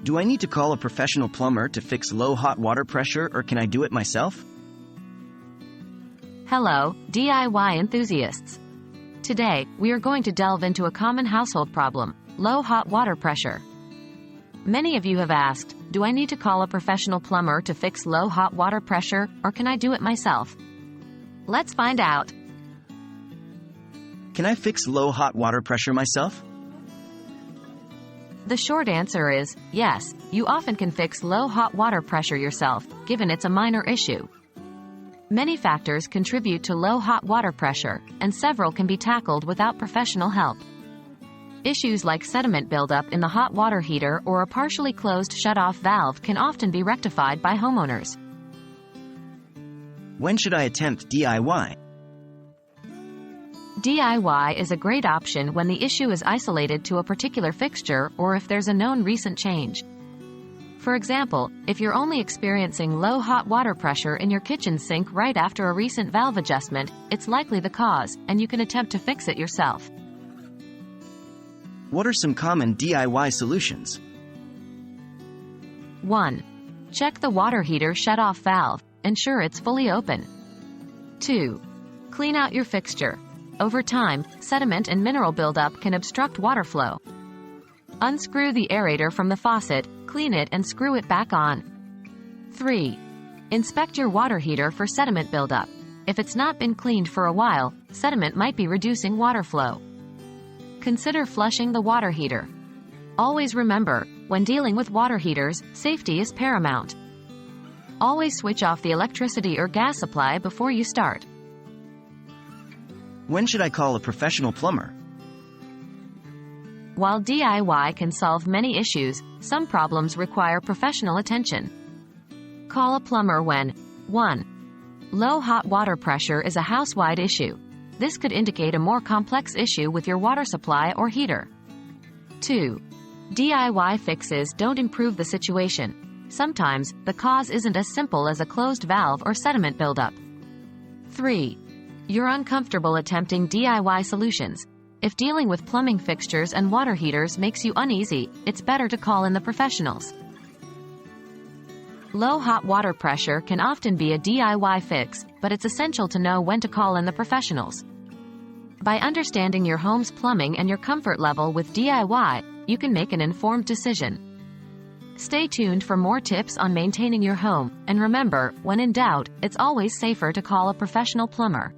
Do I need to call a professional plumber to fix low hot water pressure, or can I do it myself? Hello, DIY enthusiasts. Today, we are going to delve into a common household problem, low hot water pressure. Many of you have asked, do I need to call a professional plumber to fix low hot water pressure, or can I do it myself? Let's find out. Can I fix low hot water pressure myself? The short answer is, yes, you often can fix low hot water pressure yourself, given it's a minor issue. Many factors contribute to low hot water pressure, and several can be tackled without professional help. Issues like sediment buildup in the hot water heater or a partially closed shut-off valve can often be rectified by homeowners. When should I attempt DIY? DIY is a great option when the issue is isolated to a particular fixture or if there's a known recent change. For example, if you're only experiencing low hot water pressure in your kitchen sink right after a recent valve adjustment, it's likely the cause, and you can attempt to fix it yourself. What are some common DIY solutions? 1. Check the water heater shut-off valve. Ensure it's fully open. 2. Clean out your fixture. Over time, sediment and mineral buildup can obstruct water flow. Unscrew the aerator from the faucet, clean it and screw it back on. 3. Inspect your water heater for sediment buildup. If it's not been cleaned for a while, sediment might be reducing water flow. Consider flushing the water heater. Always remember, when dealing with water heaters, safety is paramount. Always switch off the electricity or gas supply before you start. When should I call a professional plumber? While DIY can solve many issues, some problems require professional attention. Call a plumber when 1. Low hot water pressure is a house-wide issue. This could indicate a more complex issue with your water supply or heater. 2. DIY fixes don't improve the situation. Sometimes, the cause isn't as simple as a closed valve or sediment buildup. 3. You're uncomfortable attempting DIY solutions. If dealing with plumbing fixtures and water heaters makes you uneasy, it's better to call in the professionals. Low hot water pressure can often be a DIY fix, but it's essential to know when to call in the professionals. By understanding your home's plumbing and your comfort level with DIY, you can make an informed decision. Stay tuned for more tips on maintaining your home, and remember, when in doubt, it's always safer to call a professional plumber.